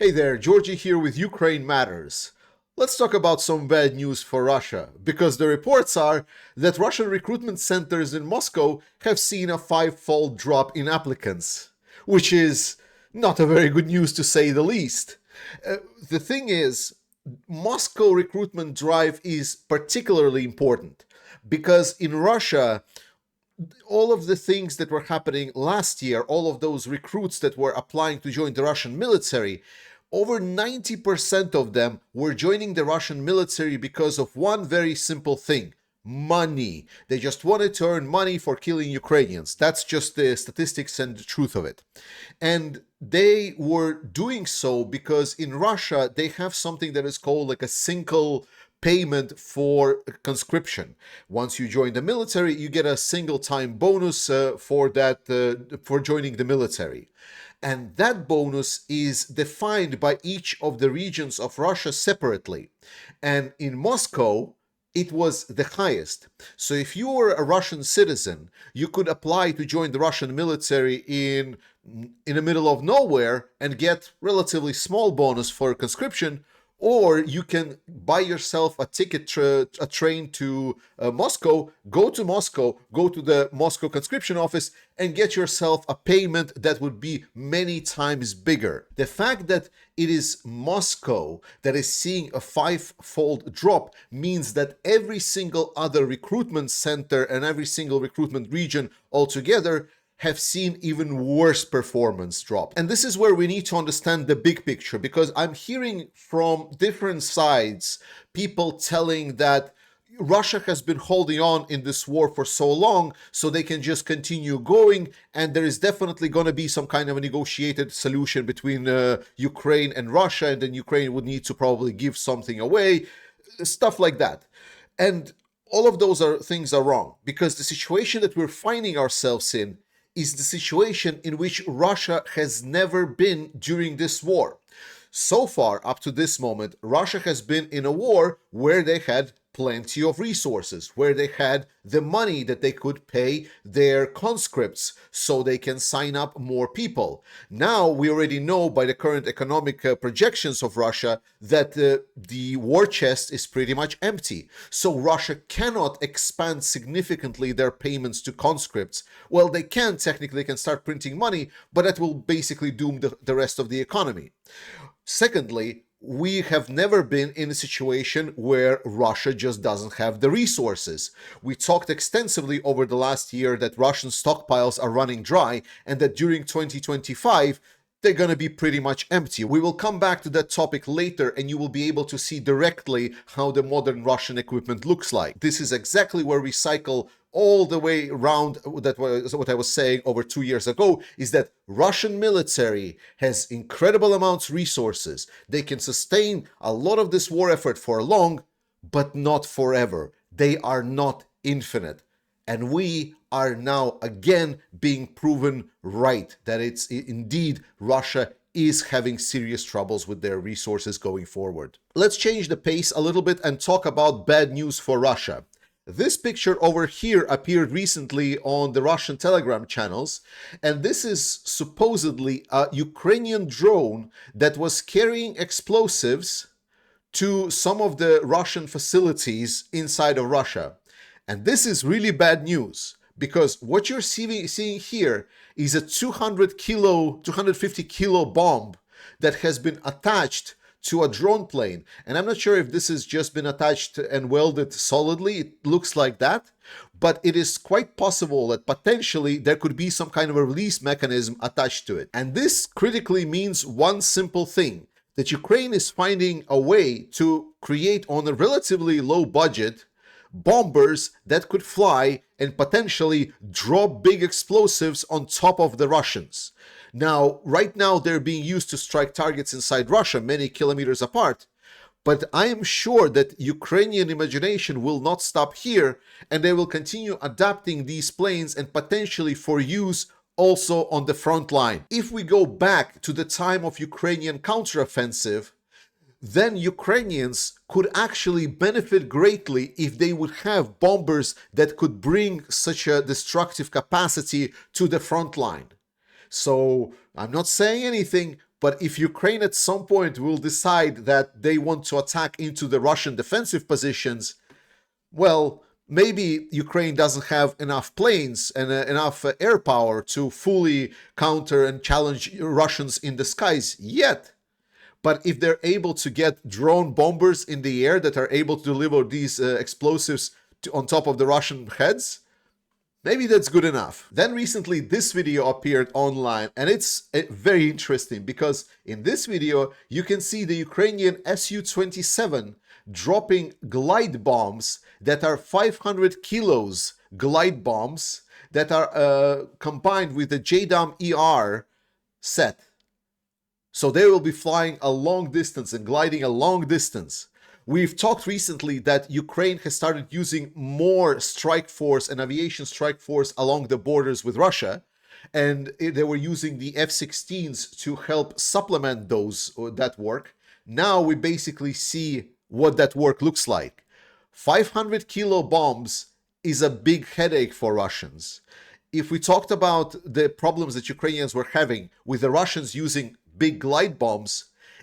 Hey there, Georgie here with Ukraine Matters. Let's talk about some bad news for Russia, because the reports are that Russian recruitment centers in Moscow have seen a five-fold drop in applicants, which is not a very good news to say the least. The thing is, Moscow recruitment drive is particularly important because in Russia, all of the things that were happening last year, all of those recruits that were applying to join the Russian military, over 90% of them were joining the Russian military because of one very simple thing: money. They just wanted to earn money for killing Ukrainians. That's just the statistics and the truth of it. And they were doing so because in Russia, they have something that is called like a single payment for conscription. Once you join the military, you get a single time bonus for joining the military. And that bonus is defined by each of the regions of Russia separately. And in Moscow, it was the highest. So if you were a Russian citizen, you could apply to join the Russian military in the middle of nowhere and get relatively small bonus for conscription, or you can buy yourself a ticket, a train to Moscow, go to the Moscow conscription office and get yourself a payment that would be many times bigger. The fact that it is Moscow that is seeing a five-fold drop means that every single other recruitment center and every single recruitment region altogether have seen even worse performance drop. And this is where we need to understand the big picture, because I'm hearing from different sides people telling that Russia has been holding on in this war for so long, so they can just continue going, and there is definitely going to be some kind of a negotiated solution between Ukraine and Russia, and then Ukraine would need to probably give something away, stuff like that. And all of those things are wrong, because the situation that we're finding ourselves in is the situation in which Russia has never been during this war. So far, up to this moment, Russia has been in a war where they had plenty of resources, where they had the money that they could pay their conscripts so they can sign up more people. Now, we already know by the current economic projections of Russia that the war chest is pretty much empty. So Russia cannot expand significantly their payments to conscripts. Well, they can start printing money, but that will basically doom the rest of the economy. Secondly, we have never been in a situation where Russia just doesn't have the resources. We talked extensively over the last year that Russian stockpiles are running dry and that during 2025, they're going to be pretty much empty. We will come back to that topic later and you will be able to see directly how the modern Russian equipment looks like. This is exactly where we cycle all the way around. That was what I was saying over 2 years ago, is that Russian military has incredible amounts of resources. They can sustain a lot of this war effort for long, but not forever. They are not infinite. And we are now again being proven right that it's indeed Russia is having serious troubles with their resources going forward. Let's change the pace a little bit and talk about bad news for Russia. This picture over here appeared recently on the Russian Telegram channels, and this is supposedly a Ukrainian drone that was carrying explosives to some of the Russian facilities inside of Russia. And this is really bad news, because what you're seeing here is a 250 kilo bomb that has been attached to a drone plane. And I'm not sure if this has just been attached and welded solidly. It looks like that, but it is quite possible that potentially there could be some kind of a release mechanism attached to it. And this critically means one simple thing, that Ukraine is finding a way to create on a relatively low budget bombers that could fly and potentially drop big explosives on top of the Russians. Now, right now, they're being used to strike targets inside Russia, many kilometers apart. But I am sure that Ukrainian imagination will not stop here, and they will continue adapting these planes and potentially for use also on the front line. If we go back to the time of Ukrainian counteroffensive, then Ukrainians could actually benefit greatly if they would have bombers that could bring such a destructive capacity to the front line. So I'm not saying anything, But if Ukraine at some point will decide that they want to attack into the Russian defensive positions, well, maybe Ukraine doesn't have enough planes and enough air power to fully counter and challenge Russians in the skies yet. But if they're able to get drone bombers in the air that are able to deliver these explosives on top of the Russian heads, maybe that's good enough. Then recently this video appeared online, and it's very interesting because in this video you can see the Ukrainian Su-27 dropping glide bombs that are 500 kilos glide bombs that are combined with the JDAM-ER set. So they will be flying a long distance and gliding a long distance. We've talked recently that Ukraine has started using more strike force and aviation strike force along the borders with Russia, and they were using the F-16s to help supplement that work. Now we basically see what that work looks like. 500 kilo bombs is a big headache for Russians. If we talked about the problems that Ukrainians were having with the Russians using big glide bombs,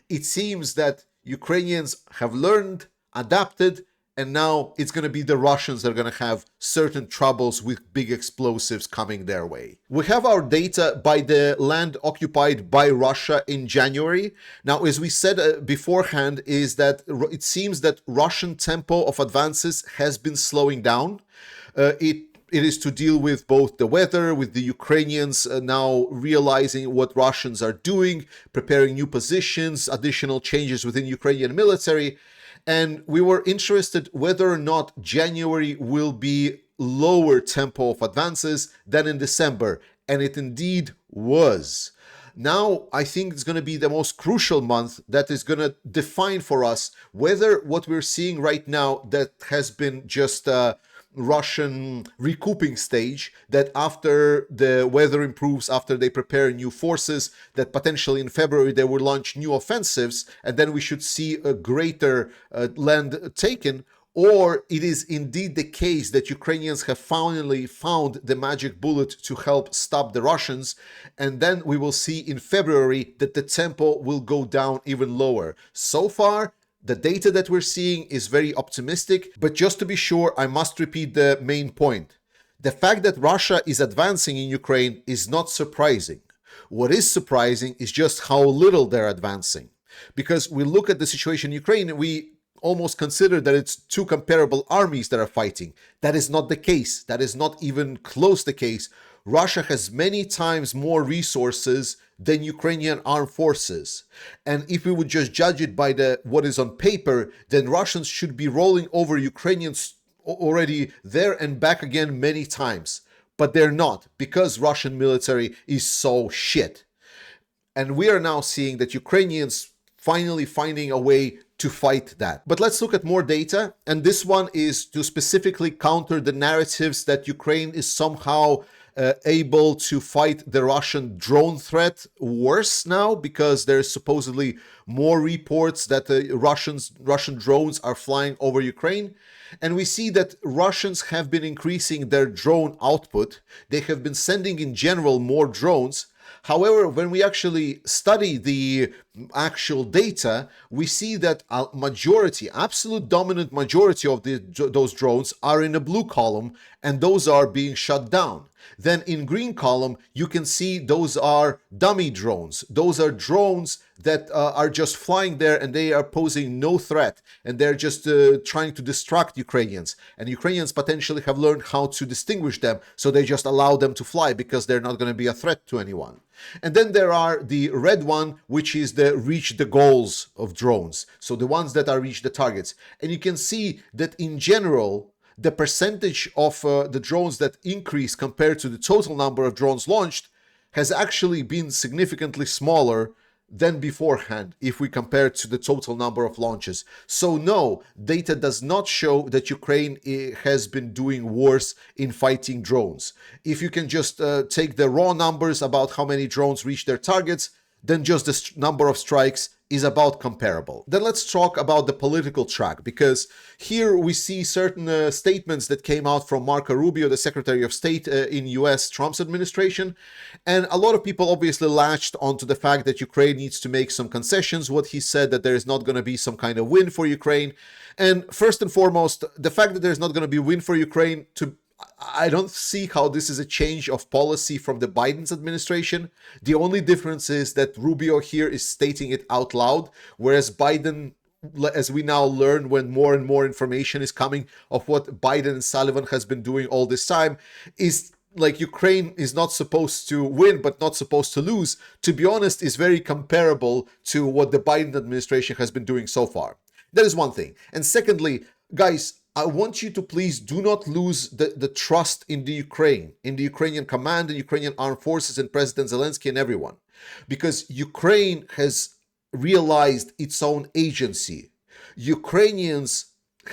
it seems that Ukrainians have learned, adapted, and now it's going to be the Russians that are going to have certain troubles with big explosives coming their way. We have our data by the land occupied by Russia in January. Now, as we said beforehand, is that it seems that Russian tempo of advances has been slowing down. It is to deal with both the weather, with the Ukrainians now realizing what Russians are doing, preparing new positions, additional changes within Ukrainian military. And we were interested whether or not January will be lower tempo of advances than in December. And it indeed was. Now, I think it's going to be the most crucial month that is going to define for us whether what we're seeing right now that has been just Russian recouping stage, that after the weather improves, after they prepare new forces, that potentially in February they will launch new offensives, and then we should see a greater land taken, or it is indeed the case that Ukrainians have finally found the magic bullet to help stop the Russians, and then we will see in February that the tempo will go down even lower. So far, the data that we're seeing is very optimistic, but just to be sure, I must repeat the main point. The fact that Russia is advancing in Ukraine is not surprising. What is surprising is just how little they're advancing. Because we look at the situation in Ukraine, we almost consider that it's two comparable armies that are fighting. That is not the case. That is not even close the case. Russia has many times more resources than Ukrainian armed forces. And if we would just judge it by what is on paper, then Russians should be rolling over Ukrainians already there and back again many times. But they're not, because Russian military is so shit. And we are now seeing that Ukrainians finally finding a way to fight that. But let's look at more data. And this one is to specifically counter the narratives that Ukraine is somehow able to fight the Russian drone threat worse now, because there's supposedly more reports that the Russian drones are flying over Ukraine. And we see that Russians have been increasing their drone output. They have been sending in general more drones. However, when we actually study the actual data, we see that a majority, absolute dominant majority of those drones are in a blue column, and those are being shut down. Then in green column, you can see those are dummy drones. Those are drones that are just flying there and they are posing no threat. And they're just trying to distract Ukrainians. And Ukrainians potentially have learned how to distinguish them. So they just allow them to fly because they're not going to be a threat to anyone. And then there are the red one, which is the reach the goals of drones. So the ones that are reach the targets. And you can see that in general, the percentage of the drones that increase compared to the total number of drones launched has actually been significantly smaller than beforehand if we compare it to the total number of launches. So no, data does not show that Ukraine has been doing worse in fighting drones. If you can just take the raw numbers about how many drones reach their targets, then just the number of strikes is about comparable. Then let's talk about the political track, because here we see certain statements that came out from Marco Rubio, the Secretary of State in US Trump's administration, and a lot of people obviously latched onto the fact that Ukraine needs to make some concessions. What he said, that there is not going to be some kind of win for Ukraine, and first and foremost, the fact that there's not going to be a win for Ukraine, I don't see how this is a change of policy from the Biden's administration. The only difference is that Rubio here is stating it out loud, whereas Biden, as we now learn when more and more information is coming of what Biden and Sullivan has been doing all this time, is like Ukraine is not supposed to win but not supposed to lose, to be honest, is very comparable to what the Biden administration has been doing so far. That is one thing. And secondly, guys, I want you to please do not lose the trust in the Ukrainian command, and Ukrainian armed forces, and President Zelensky and everyone. Because Ukraine has realized its own agency. Ukrainians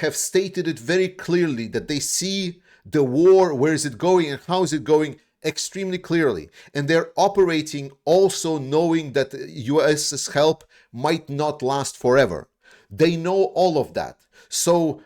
have stated it very clearly that they see the war, where is it going and how is it going, extremely clearly. And they're operating also knowing that the US's help might not last forever. They know all of that. So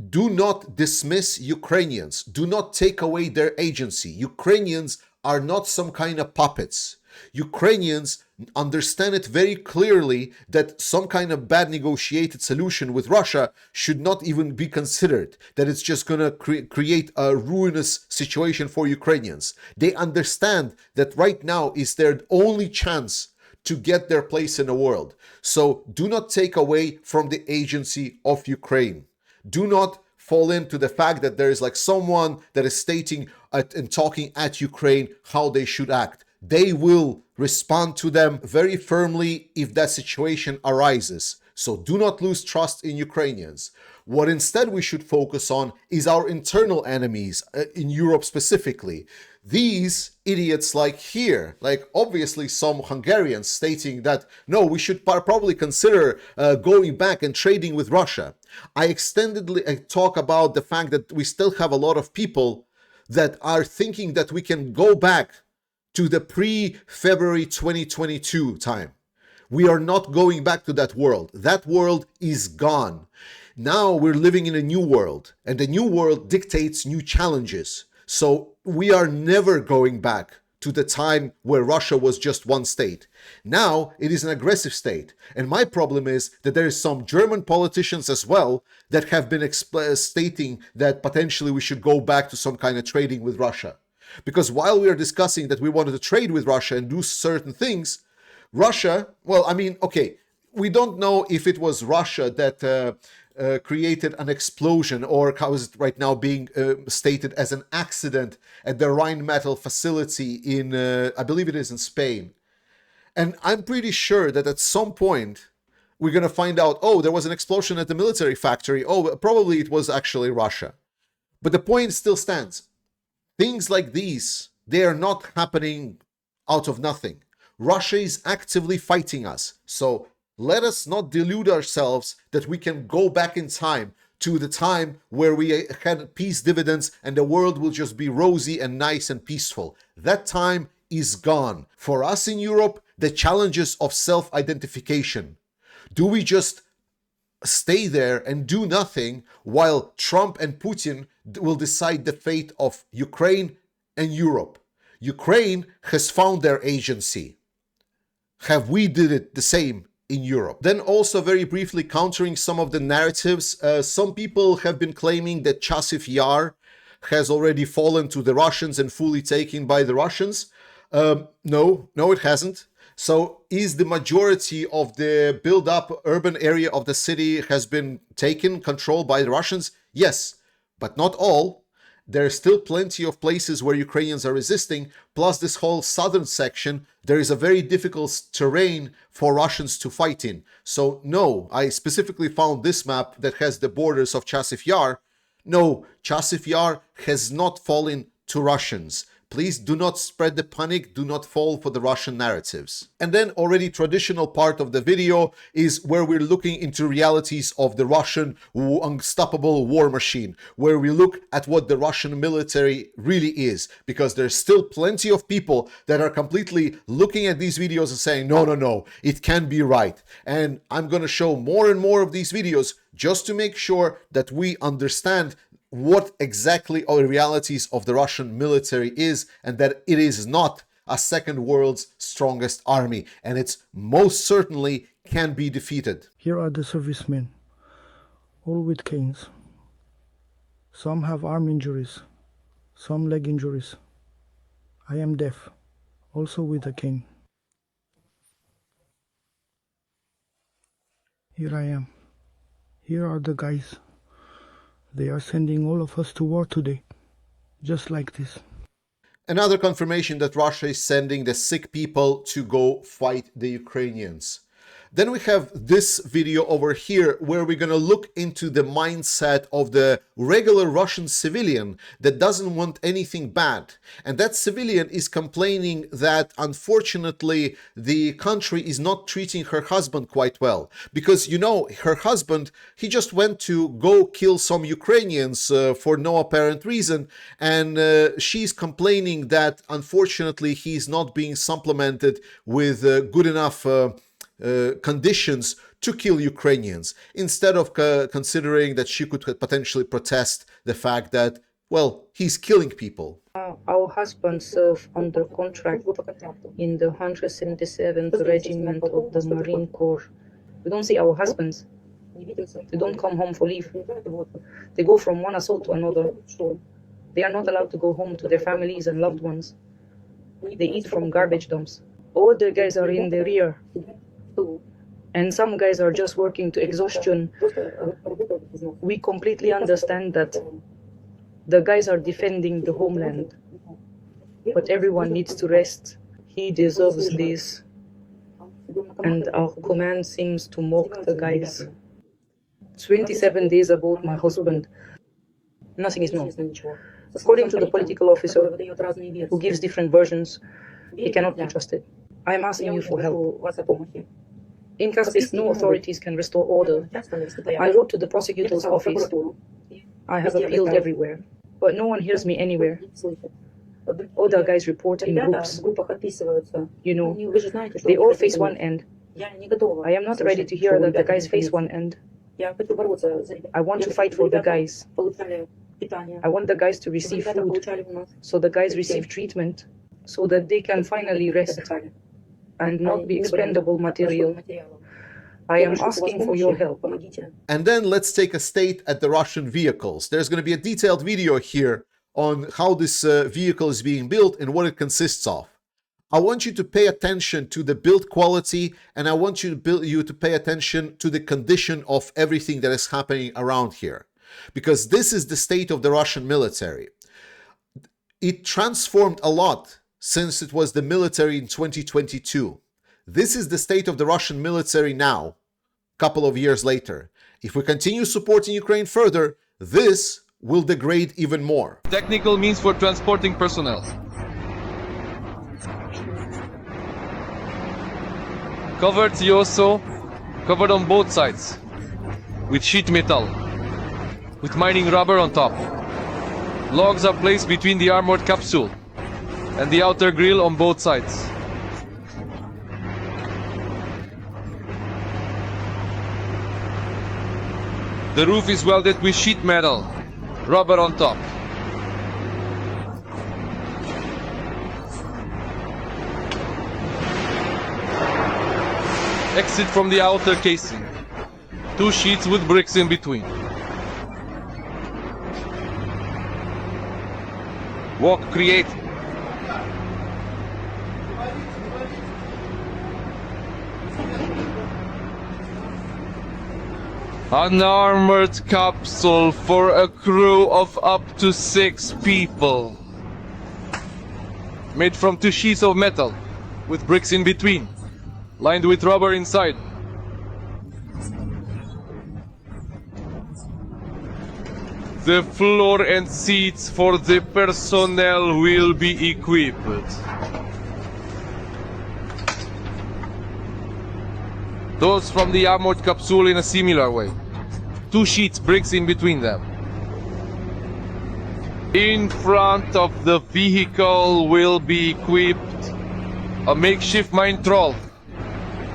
do not dismiss Ukrainians. Do not take away their agency. Ukrainians are not some kind of puppets. Ukrainians understand it very clearly that some kind of bad negotiated solution with Russia should not even be considered, that it's just going to create a ruinous situation for Ukrainians. They understand that right now is their only chance to get their place in the world. So do not take away from the agency of Ukraine. Do not fall into the fact that there is like someone that is stating and talking at Ukraine how they should act. They will respond to them very firmly if that situation arises. So do not lose trust in Ukrainians. What instead we should focus on is our internal enemies in Europe specifically. These idiots like here, like obviously some Hungarians stating that, no, we should probably consider going back and trading with Russia. I extendedly talk about the fact that we still have a lot of people that are thinking that we can go back to the pre-February 2022 time. We are not going back to that world. That world is gone. Now we're living in a new world, and the new world dictates new challenges. So we are never going back to the time where Russia was just one state. Now it is an aggressive state. And my problem is that there is some German politicians as well that have been stating that potentially we should go back to some kind of trading with Russia. Because while we are discussing that we wanted to trade with Russia and do certain things, Russia, well, I mean, okay, we don't know if it was Russia that created an explosion, or how is it right now being stated as an accident at the Rheinmetall facility in, I believe it is in Spain. And I'm pretty sure that at some point we're going to find out, oh, there was an explosion at the military factory. Oh, probably it was actually Russia. But the point still stands. Things like these, they are not happening out of nothing. Russia is actively fighting us. So let us not delude ourselves that we can go back in time to the time where we had peace dividends and the world will just be rosy and nice and peaceful. That time is gone. For us in Europe, the challenges of self-identification. Do we just stay there and do nothing while Trump and Putin will decide the fate of Ukraine and Europe? Ukraine has found their agency. Have we did it the same in Europe? Then also very briefly countering some of the narratives, some people have been claiming that Chasiv Yar has already fallen to the Russians and fully taken by the Russians. No, it hasn't. So is the majority of the build-up urban area of the city has been taken, controlled by the Russians? Yes, but not all. There are still plenty of places where Ukrainians are resisting, plus this whole southern section, there is a very difficult terrain for Russians to fight in. So no, I specifically found this map that has the borders of Chasiv Yar. No, Chasiv Yar has not fallen to Russians. Please do not spread the panic, do not fall for the Russian narratives. And then already traditional part of the video is where we're looking into realities of the Russian unstoppable war machine, where we look at what the Russian military really is, because there's still plenty of people that are completely looking at these videos and saying, no, it can be right. And I'm going to show more and more of these videos just to make sure that we understand what exactly are the realities of the Russian military is, and that it is not a second world's strongest army, and it's most certainly can be defeated. Here are the servicemen, all with canes. Some have arm injuries, some leg injuries. I am deaf, also with a cane. Here I am. Here are the guys. They are sending all of us to war today, just like this. Another confirmation that Russia is sending the sick people to go fight the Ukrainians. Then we have this video over here where we're going to look into the mindset of the regular Russian civilian that doesn't want anything bad. And that civilian is complaining that unfortunately the country is not treating her husband quite well. Because, you know, her husband, he just went to go kill some Ukrainians for no apparent reason. And she's complaining that unfortunately he's not being supplemented with good enough conditions to kill Ukrainians, instead of considering that she could potentially protest the fact that, well, he's killing people. Our husband served under contract in the 177th Regiment of the Marine Corps. We don't see our husbands. They don't come home for leave. They go from one assault to another. They are not allowed to go home to their families and loved ones. They eat from garbage dumps. All the guys are in the rear. And some guys are just working to exhaustion. We completely understand that the guys are defending the homeland, but everyone needs to rest. He deserves this, and our command seems to mock the guys. 27 days about my husband. Nothing is known. According to the political officer, who gives different versions, he cannot be trusted. I am asking you for help. In Caspian, no authorities can restore order. I wrote to the prosecutor's office. I have appealed everywhere, but no one hears me anywhere. Other guys report in groups. You know, they all face one end. I am not ready to hear that the guys face one end. I want to fight for the guys. I want the guys to receive food, so the guys receive treatment, so that they can finally rest and not be expendable material. I am asking for your help. And then let's take a state at the Russian vehicles. There's going to be a detailed video here on how this vehicle is being built and what it consists of. I want you to pay attention to the build quality, and I want you to pay attention to the condition of everything that is happening around here. Because this is the state of the Russian military. It transformed a lot since it was the military in 2022. This is the state of the Russian military now, a couple of years later. If we continue supporting Ukraine further, this will degrade even more. Technical means for transporting personnel. Covered Yoso, covered on both sides, with sheet metal, with mining rubber on top. Logs are placed between the armored capsule and the outer grille on both sides. The roof is welded with sheet metal, rubber on top. Exit from the outer casing. 2 sheets with bricks in between. Walk create. An armored capsule for a crew of up to 6 people. Made from 2 sheets of metal, with bricks in between, lined with rubber inside. The floor and seats for the personnel will be equipped. Those from the armored capsule in a similar way. 2 sheets bricks in between them. In front of the vehicle will be equipped a makeshift mine troll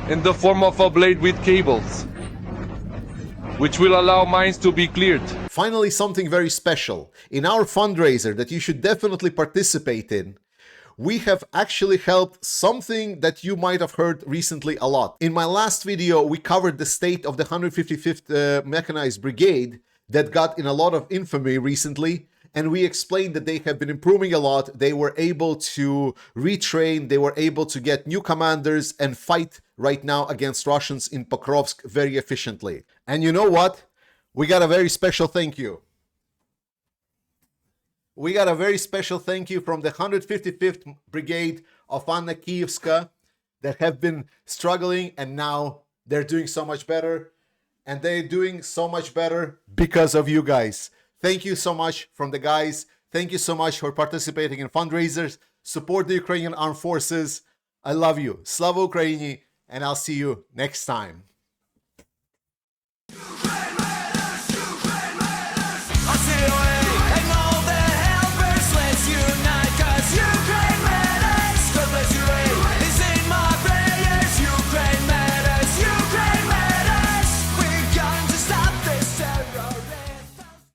in the form of a blade with cables, which will allow mines to be cleared. Finally, something very special. In our fundraiser that you should definitely participate in, we have actually helped something that you might have heard recently a lot. In my last video, we covered the state of the 155th Mechanized Brigade that got in a lot of infamy recently, and we explained that they have been improving a lot. They were able to retrain, they were able to get new commanders and fight right now against Russians in Pokrovsk very efficiently. And you know what? We got a very special thank you. We got a very special thank you from the 155th Brigade of Anna Kievska that have been struggling, and now they're doing so much better. And they're doing so much better because of you guys. Thank you so much from the guys. Thank you so much for participating in fundraisers. Support the Ukrainian Armed Forces. I love you. Slava Ukraini, and I'll see you next time.